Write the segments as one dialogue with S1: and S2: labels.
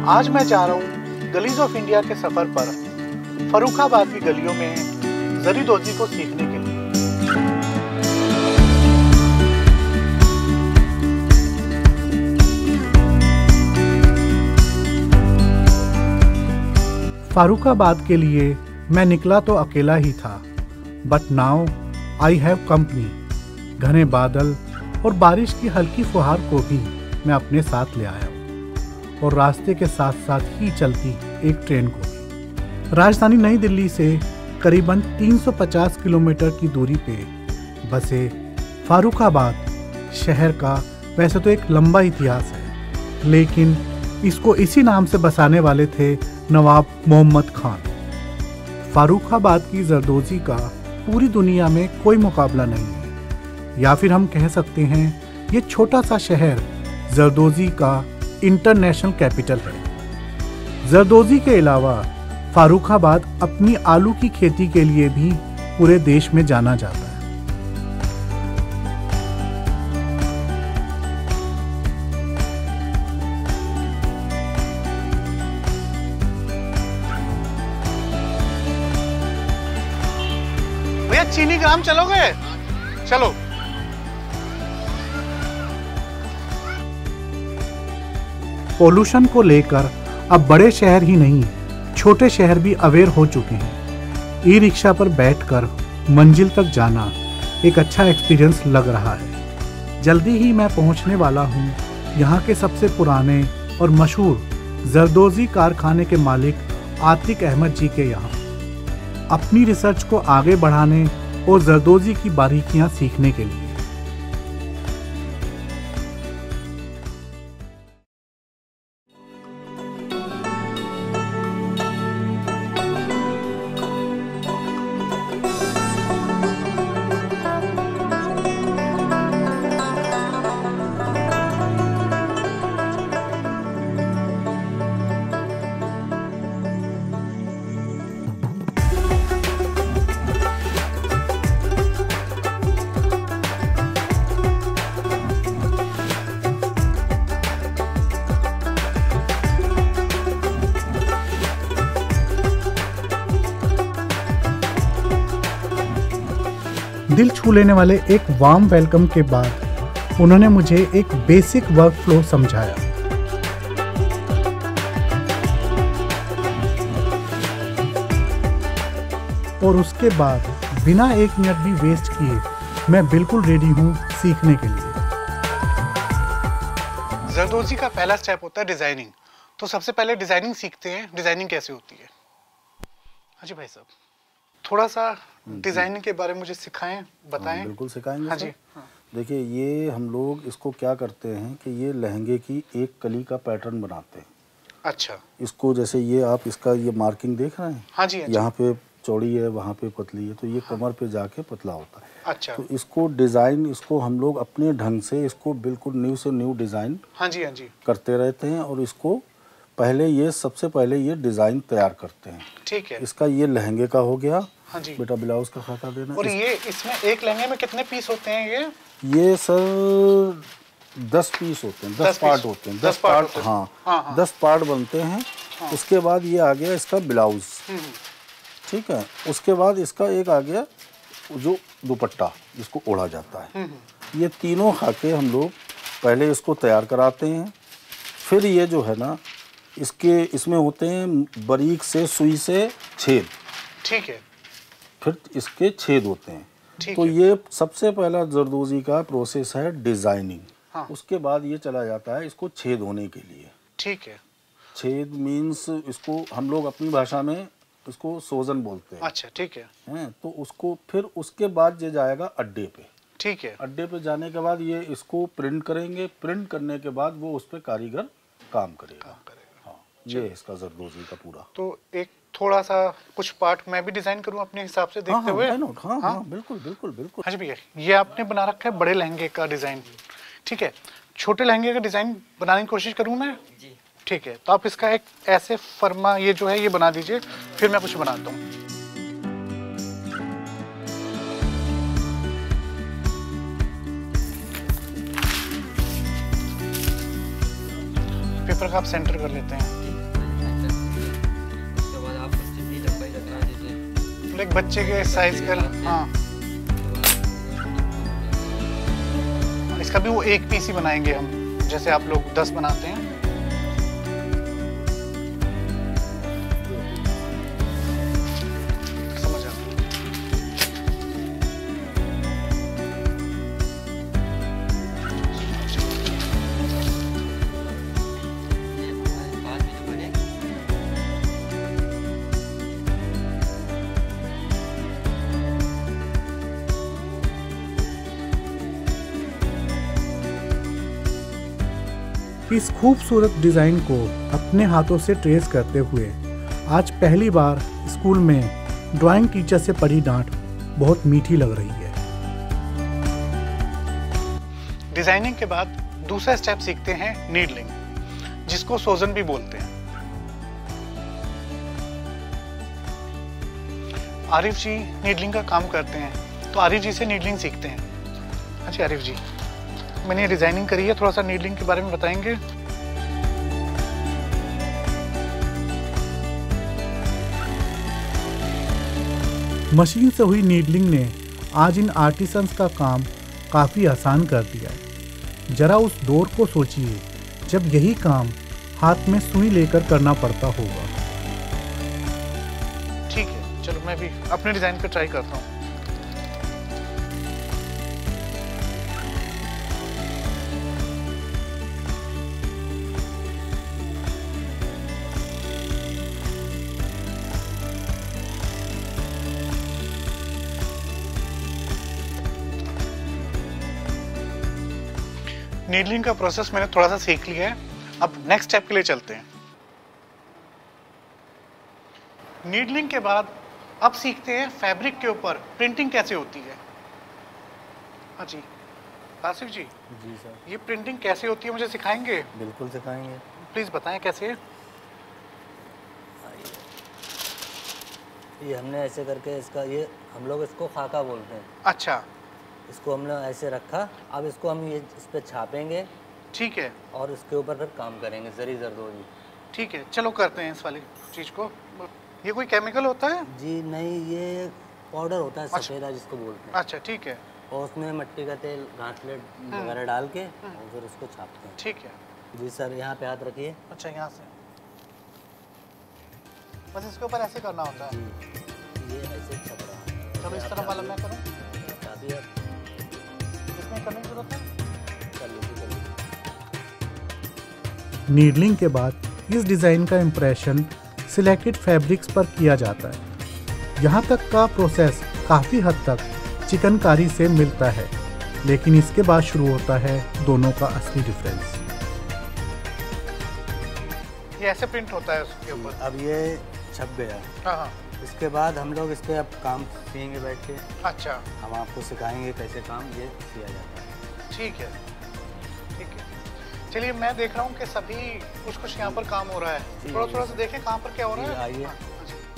S1: आज मैं जा रहा हूँ गलीज ऑफ इंडिया के सफर पर फर्रुखाबाद की गलियों में जरदोजी को सीखने के लिए। फर्रुखाबाद के लिए मैं निकला तो अकेला ही था, but now I have company. घने बादल और बारिश की हल्की फुहार को भी मैं अपने साथ ले आया हूँ, और रास्ते के साथ साथ ही चलती एक ट्रेन को भी। राजधानी नई दिल्ली से करीबन 350 किलोमीटर की दूरी पे बसे फर्रुखाबाद शहर का वैसे तो एक लंबा इतिहास है, लेकिन इसको इसी नाम से बसाने वाले थे नवाब मोहम्मद खान। फर्रुखाबाद की जरदोजी का पूरी दुनिया में कोई मुकाबला नहीं है, या फिर हम कह सकते हैं ये छोटा सा शहर जरदोजी का इंटरनेशनल कैपिटल है। जरदोजी के अलावा फर्रुखाबाद अपनी आलू की खेती के लिए भी पूरे देश में जाना जाता है। भैया चीनी ग्राम चलोगे? चलो। पोल्यूशन को लेकर अब बड़े शहर ही नहीं, छोटे शहर भी अवेयर हो चुके हैं। ई रिक्शा पर बैठकर मंजिल तक जाना एक अच्छा एक्सपीरियंस लग रहा है। जल्दी ही मैं पहुंचने वाला हूं यहां के सबसे पुराने और मशहूर जरदोजी कारखाने के मालिक आतिक अहमद जी के यहाँ, अपनी रिसर्च को आगे बढ़ाने और जरदोजी की बारीकियां सीखने के लिए। दिल छू लेने वाले एक वार्म वेलकम के बाद उन्होंने मुझे एक बेसिक वर्क फ्लो समझाया, और उसके बाद बिना एक मिनट भी वेस्ट किए मैं बिल्कुल रेडी हूँ सीखने के लिए। जरदोजी का पहला स्टेप होता है डिजाइनिंग। तो सबसे पहले डिजाइनिंग सीखते हैं। डिजाइनिंग कैसे होती है? हाँ जी भाई साहब, थोड़ा सा डिजाइनिंग के बारे में मुझे सिखाएं, बताएं।
S2: बिल्कुल सिखाएंगे।
S1: हाँ जी। हाँ।
S2: देखिए, ये हम लोग इसको क्या करते हैं कि ये लहंगे की एक कली का पैटर्न बनाते हैं।
S1: अच्छा।
S2: इसको जैसे ये आप इसका ये मार्किंग देख रहे हैं।
S1: हाँ जी।
S2: यहाँ पे चौड़ी है, वहाँ पे पतली है, तो ये कमर पे जाके पतला होता है।
S1: अच्छा।
S2: तो इसको डिज़ाइन, इसको हम लोग अपने ढंग से इसको बिल्कुल न्यू से न्यू डिज़ाइन
S1: हाँ जी, हाँ जी,
S2: करते रहते हैं, और इसको सबसे पहले ये डिज़ाइन तैयार करते हैं।
S1: ठीक है।
S2: इसका ये लहंगे का हो गया।
S1: हाँ जी।
S2: बेटा ब्लाउज का खाका देना।
S1: और ये इसमें एक लहंगे में कितने पीस होते हैं?
S2: ये सर 10 पीस होते हैं, 10 पार्ट होते हैं। 10 पार्ट, हाँ, 10 पार्ट बनते हैं। उसके बाद ये आ गया इसका ब्लाउज। ठीक है। उसके बाद इसका एक आ गया जो दुपट्टा जिसको ओढ़ा जाता है। ये तीनों खाके हम लोग पहले इसको तैयार कराते हैं। फिर ये जो है ना, इसमें होते हैं बारीक से सुई से छेद।
S1: ठीक है।
S2: फिर इसके छेद होते हैं। तो ये सबसे पहला जरदोजी का प्रोसेस है डिजाइनिंग।
S1: हाँ। उसके
S2: बाद ये चला जाता है इसको छेद होने के लिए।
S1: ठीक है।
S2: छेद मीन्स इसको हम लोग अपनी भाषा में इसको सोजन बोलते हैं।
S1: अच्छा, ठीक है।
S2: तो उसको फिर उसके बाद ये जाएगा अड्डे पे।
S1: ठीक है।
S2: अड्डे पे जाने के बाद ये इसको प्रिंट करेंगे। प्रिंट करने के बाद वो उस पर कारीगर काम करेगा। हाँ, ये इसका जरदोजी का पूरा।
S1: तो एक थोड़ा सा कुछ पार्ट मैं भी डिजाइन करूं अपने हिसाब से देखते हुए।
S2: हाँ, बिल्कुल बिल्कुल बिल्कुल।
S1: अच्छा भैया, ये आपने बना रखा है बड़े लहंगे का डिजाइन। ठीक है। छोटे लहंगे का डिजाइन बनाने की कोशिश करूं मैं जी। ठीक है, तो आप इसका एक ऐसे फर्मा ये जो है ये बना दीजिए, फिर मैं कुछ बनाता हूँ। पेपर का आप सेंटर कर लेते हैं। एक बच्चे के साइज का। हाँ, इसका भी वो एक पीस ही बनाएंगे हम, जैसे आप लोग 10 बनाते हैं। समझ आ इस खूबसूरत डिज़ाइन को अपने हाथों से ट्रेस करते हुए आज पहली बार स्कूल में ड्राइंग टीचर से पड़ी डांट बहुत मीठी लग रही है। डिजाइनिंग के बाद दूसरा स्टेप सीखते हैं नीडलिंग, जिसको सोजन भी बोलते हैं। आरिफ जी नीडलिंग का काम करते हैं, तो आरिफ जी से नीडलिंग सीखते हैं। अच्छा आरिफ जी, मैंने डिजाइनिंग करी है, थोड़ा सा नीडलिंग के बारे में बताएंगे? मशीन से हुई नीडलिंग ने आज इन आर्टिसंस का काम काफ़ी आसान कर दिया है। जरा उस दौर को सोचिए जब यही काम हाथ में सुई लेकर करना पड़ता होगा। ठीक है, चलो मैं भी अपने डिजाइन पे ट्राई करता हूँ। नीडलिंग का प्रोसेस मैंने थोड़ा सा सीख लिया है, अब नेक्स्ट स्टेप के लिए चलते हैं। नीडलिंग के बाद अब सीखते हैं फैब्रिक के ऊपर प्रिंटिंग कैसे होती है। हाँ जी आसिफ जी।
S2: जी सर।
S1: ये प्रिंटिंग कैसे होती है मुझे सिखाएंगे?
S2: बिल्कुल सिखाएंगे।
S1: प्लीज बताएं कैसे।
S3: ये हमने ऐसे करके इसका, ये हम लोग इसको खाका बोलते हैं।
S1: अच्छा,
S3: इसको हमने ऐसे रखा, अब इसको हम ये इस पे छापेंगे।
S1: ठीक है।
S3: और इसके ऊपर फिर काम करेंगे जरी जरदोजी।
S1: ठीक है, चलो करते हैं इस वाली चीज को। ये कोई केमिकल होता है?
S3: जी नहीं, ये पाउडर होता है,
S1: अच्छा।
S3: सफेदा जिसको बोलते हैं।
S1: अच्छा ठीक है।
S3: और उसमें मिट्टी का तेल, घासलेट वगैरह डाल के और फिर उसको छापते हैं।
S1: ठीक है।
S3: जी सर, यहाँ पे हाथ रखिए।
S1: अच्छा, यहाँ से बस इसके ऊपर ऐसे करना होता है।
S3: जी, ये ऐसे छप रहा है।
S1: चलो इस तरफ वाला मैं करूँ?
S3: चाबी आप
S1: इसमें करने की जरूरत है?
S3: कर लीजिए, कर लीजिए।
S1: नीडलिंग के बाद इस डिज़ाइन का इम्प्रेशन सिलेक्टेड फैब्रिक्स पर किया जाता है। यहाँ तक का प्रोसेस काफ़ी हद तक चिकनकारी से मिलता है, लेकिन इसके बाद शुरू होता है दोनों का असली डिफरेंस। ये ऐसे प्रिंट होता है उसके ऊपर।
S3: अब ये छप गया।
S1: हाँ हाँ।
S3: इसके बाद हम लोग इस पे अब काम सीखेंगे बैठ के।
S1: अच्छा
S3: हम आपको सिखाएंगे कैसे काम ये किया जाता है।
S1: ठीक है, ठीक है। चलिए मैं देख रहा हूँ कि सभी कुछ कुछ यहाँ पर काम हो रहा है। थोड़ा थोड़ा सा देखें कहाँ पर क्या हो रहा है।
S3: आइए।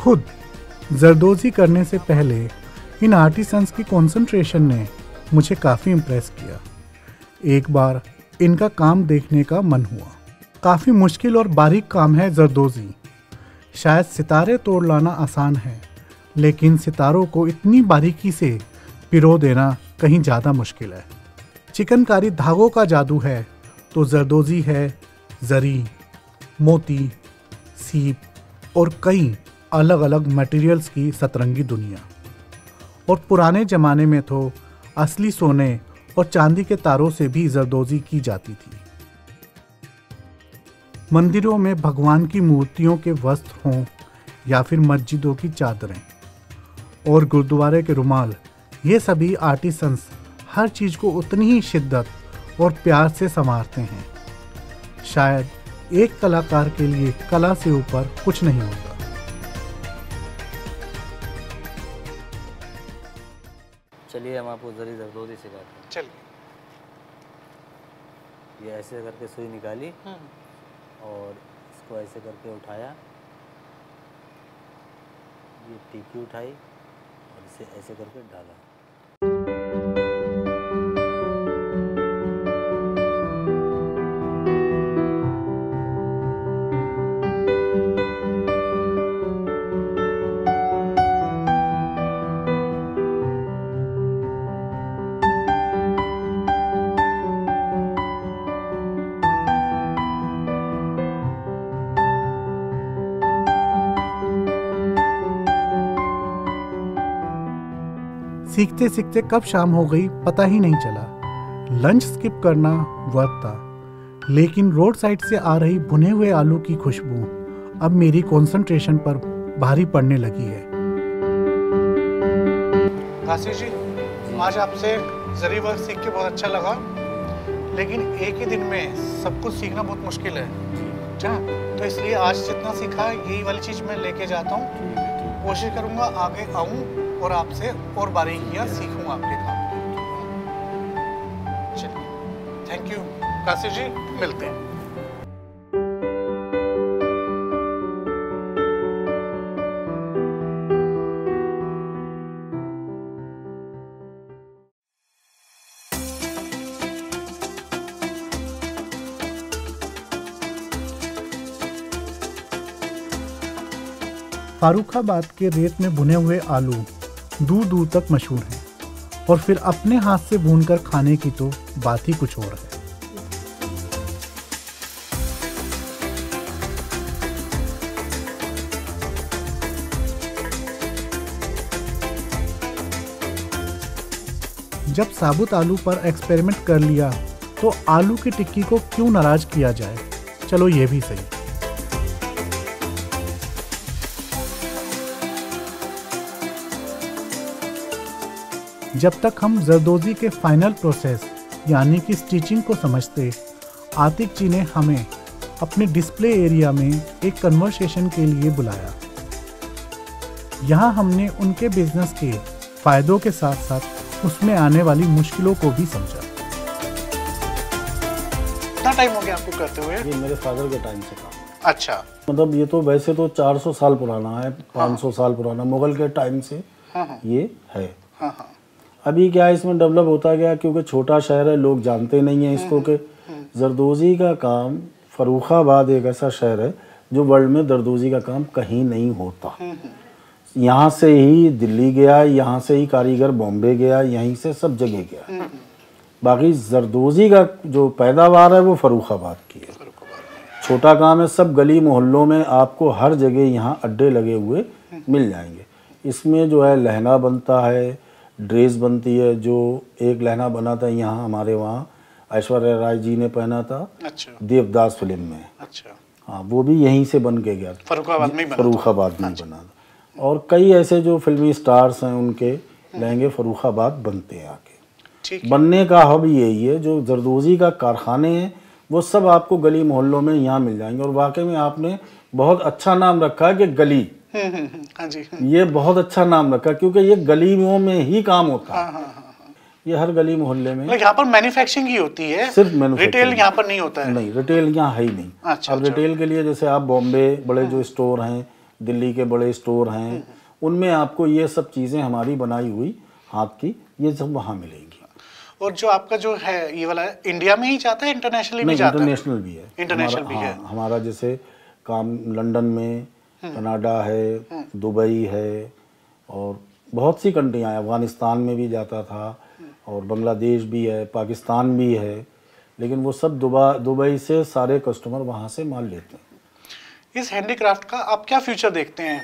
S1: खुद जरदोजी करने से पहले इन आर्टिसंस की कंसंट्रेशन ने मुझे काफ़ी इम्प्रेस किया। एक बार इनका काम देखने का मन हुआ। काफ़ी मुश्किल और बारीक काम है जरदोजी। शायद सितारे तोड़ लाना आसान है, लेकिन सितारों को इतनी बारीकी से पिरो देना कहीं ज़्यादा मुश्किल है। चिकनकारी धागों का जादू है तो जरदोजी है जरी, मोती, सीप और कई अलग अलग मटेरियल्स की सतरंगी दुनिया। और पुराने ज़माने में तो असली सोने और चांदी के तारों से भी जरदोजी की जाती थी। मंदिरों में भगवान की मूर्तियों के वस्त्र हों या फिर मस्जिदों की चादरें और गुरुद्वारे के रुमाल, ये सभी आर्टिसंस हर चीज़ को उतनी ही शिद्दत और प्यार से संवारते हैं। शायद एक कलाकार के लिए कला से ऊपर कुछ नहीं होता।
S3: चलिए हम आपको जरी जरदोजी सिखाते हैं।
S1: चलिए।
S3: ये ऐसे करके सुई निकाली और इसको ऐसे करके उठाया, ये टीकी उठाई और इसे ऐसे करके डाला।
S1: सीखते सीखते कब शाम हो गई पता ही नहीं चला। लंच स्किप करना वर्थ था, लेकिन रोड साइड से आ रही भुने हुए आलू की खुशबू अब मेरी कंसंट्रेशन पर भारी पड़ने लगी है।
S4: काशी जी, आज आपसे जरी वर्क सीख के बहुत अच्छा लगा, लेकिन एक ही दिन में सब कुछ सीखना बहुत मुश्किल है। तो इसलिए आज जितना सीखा यही वाली चीज़ मैं लेके जाता हूँ। कोशिश करूँगा आगे आऊँ और आपसे और बारीकियाँ सीखूँ आपके काम की। चलिए, थैंक यू काशी जी, मिलते हैं।
S1: फारुखाबाद के रेत में भुने हुए आलू दूर दूर तक मशहूर हैं, और फिर अपने हाथ से भूनकर खाने की तो बात ही कुछ और है। जब साबुत आलू पर एक्सपेरिमेंट कर लिया तो आलू की टिक्की को क्यों नाराज किया जाए। चलो ये भी सही। जब तक हम जरदोजी के फाइनल प्रोसेस यानी कि स्टिचिंग को समझते, आतिक जी ने हमें अपने डिस्प्ले एरिया में एक कन्वर्सेशन के लिए बुलाया। यहाँ हमने उनके बिजनेस के फायदों के साथ साथ उसमें आने वाली मुश्किलों को भी समझा।
S4: कितना टाइम हो गया आपको करते हुए?
S2: ये मेरे फादर के टाइम से काम।
S4: अच्छा,
S2: मतलब ये तो वैसे तो 400 साल पुराना है, 500 साल पुराना, मुगल के टाइम से ये है। अभी क्या है, इसमें डेवलप होता गया क्योंकि छोटा शहर है, लोग जानते नहीं हैं इसको कि जरदोजी का काम, फर्रुखाबाद एक ऐसा शहर है जो वर्ल्ड में जरदोजी का काम कहीं नहीं होता। यहाँ से ही दिल्ली गया, यहाँ से ही कारीगर बॉम्बे गया, यहीं से सब जगह गया। बाकी जरदोजी का जो पैदावार है वो फर्रुखाबाद की है। छोटा काम है, सब गली मोहल्लों में आपको हर जगह यहाँ अड्डे लगे हुए मिल जाएंगे। इसमें जो है लहंगा बनता है, ड्रेस बनती है। जो एक लहंगा बना था यहाँ हमारे वहाँ ऐश्वर्या राय जी ने पहना था। अच्छा। देवदास फिल्म में। अच्छा। हाँ, वो भी यहीं से बन के गया, फर्रुखाबाद में बना था। और कई ऐसे जो फिल्मी स्टार्स हैं उनके लहंगे फर्रुखाबाद बनते हैं आके। बनने का हब यही है। जो जरदोजी का कारखाने हैं वो सब आपको गली मोहल्लों में यहाँ मिल जाएंगे। और वाकई में आपने बहुत अच्छा नाम रखा है कि गली। हाँ जी। ये बहुत अच्छा नाम रखा क्योंकि ये गलियों में ही काम होता है। ये हर गली मोहल्ले में।
S4: यहाँ पर मैन्युफैक्चरिंग ही होती है,
S2: सिर्फ मैन्युफैक्चरिंग।
S4: रिटेल यहाँ पर नहीं होता है।
S2: नहीं, रिटेल यहाँ है ही नहीं। अच्छा, अब रिटेल के लिए जैसे आप बॉम्बे बड़े जो स्टोर हैं, दिल्ली के बड़े स्टोर हैं, उनमें आपको ये सब चीजें हमारी बनाई हुई हाथ की ये सब वहाँ मिलेंगी। और
S4: जो आपका जो है ये वाला इंडिया में ही जाता है, इंटरनेशनली भी जाता है?
S2: इंटरनेशनल भी है।
S4: इंटरनेशनल भी है।
S2: हमारा जैसे काम लंदन में, कनाडा है, दुबई है, और बहुत सी कंट्रियाँ हैं। अफगानिस्तान में भी जाता था, और बांग्लादेश भी है, पाकिस्तान भी है। लेकिन वो सब दुबई से सारे कस्टमर वहाँ से माल लेते हैं।
S4: इस हैंडीक्राफ्ट का आप क्या फ्यूचर देखते हैं?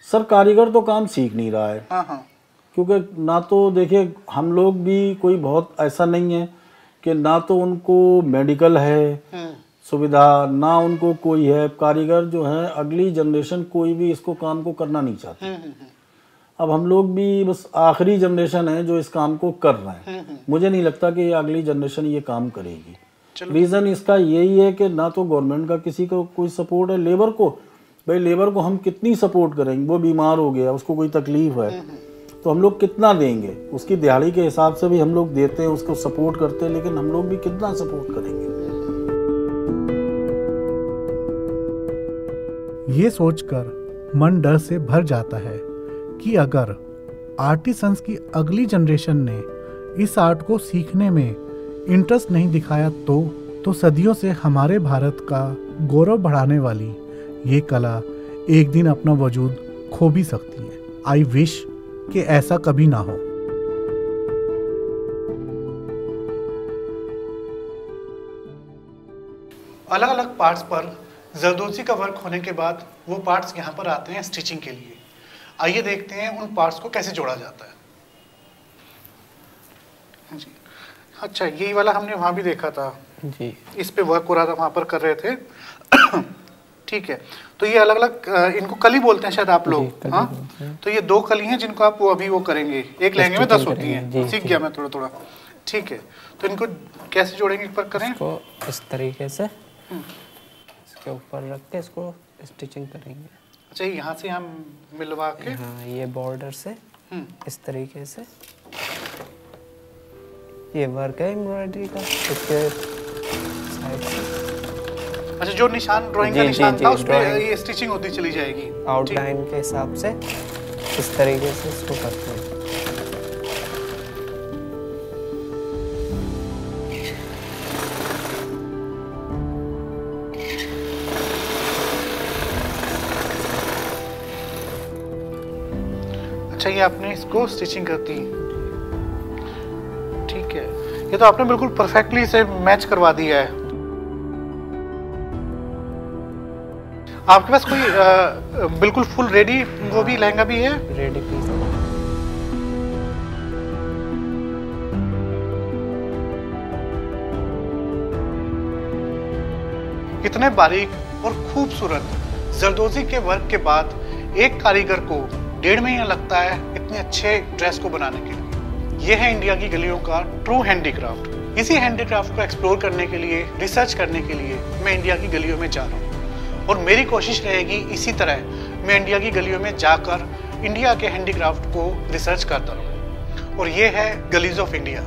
S2: सर, कारीगर तो काम सीख नहीं रहा है। क्योंकि ना तो देखिए हम लोग भी कोई बहुत ऐसा नहीं है कि ना तो उनको मेडिकल है सुविधा, ना उनको कोई है। कारीगर जो है अगली जनरेशन कोई भी इसको काम को करना नहीं चाहती। अब हम लोग भी बस आखिरी जनरेशन है जो इस काम को कर रहे हैं। मुझे नहीं लगता कि अगली जनरेशन ये काम करेगी। रीज़न इसका यही है कि ना तो गवर्नमेंट का किसी को कोई सपोर्ट है। लेबर को, भाई लेबर को हम कितनी सपोर्ट करेंगे? वो बीमार हो गया, उसको कोई तकलीफ है तो हम लोग कितना देंगे? उसकी दिहाड़ी के हिसाब से भी हम लोग देते हैं, उसको सपोर्ट करते हैं, लेकिन हम लोग भी कितना सपोर्ट करेंगे?
S1: ये सोचकर मन डर से भर जाता है कि अगर आर्टिसंस की अगली जनरेशन ने इस आर्ट को सीखने में इंटरेस्ट नहीं दिखाया तो सदियों से हमारे भारत का गौरव बढ़ाने वाली ये कला एक दिन अपना वजूद खो भी सकती है। आई विश कि ऐसा कभी ना हो।
S4: अलग अलग पार्ट्स पर जरदोजी का वर्क होने के बाद वो पार्ट्स यहाँ पर आते हैं स्टिचिंग के लिए। आइए देखते हैं उन पार्ट्स को कैसे जोड़ा जाता है। अच्छा, यही वाला हमने वहाँ भी देखा था
S5: जी।
S4: इस पे वर्क हो रहा था, वहाँ पर कर रहे थे। ठीक है, तो ये अलग अलग इनको कली बोलते हैं शायद आप लोग, हाँ? तो ये 2 कली हैं जिनको आप वो अभी वो करेंगे। एक लहंगे में 10 होती हैं, सीख गया मैं थोड़ा थोड़ा। ठीक है, तो इनको कैसे जोड़ेंगे एक बार करें?
S5: इसको इस तरीके से इसके ऊपर रख के इसको स्टिचिंग करेंगे।
S4: अच्छा, यहाँ से हम मिलवा के,
S5: हाँ, ये बॉर्डर से इस तरीके से, ये वर्क है एम्ब्रॉयडरी का इसके साइड से।
S4: अच्छा, जो निशान ड्राइंग का निशान था उस पे ये स्टिचिंग होती चली जाएगी
S5: आउटलाइन के हिसाब से। इस तरीके से इसको करते हैं।
S4: अच्छा, ये आपने इसको स्टिचिंग कर दी। ठीक है, ये तो आपने बिल्कुल परफेक्टली इसे मैच करवा दिया है। आपके पास कोई बिल्कुल फुल रेडी वो भी लहंगा भी है?
S5: Ready piece.
S4: इतने बारीक और खूबसूरत जरदोजी के वर्क के बाद एक कारीगर को 1.5 महीना लगता है इतने अच्छे ड्रेस को बनाने के लिए। यह है इंडिया की गलियों का ट्रू हैंडीक्राफ्ट। इसी हैंडीक्राफ्ट को एक्सप्लोर करने के लिए, रिसर्च करने के लिए मैं इंडिया की गलियों में जा रहा हूँ और मेरी कोशिश रहेगी इसी तरह मैं इंडिया की गलियों में जाकर इंडिया के हैंडीक्राफ्ट को रिसर्च करता रहूँ। और ये है गलीज ऑफ इंडिया।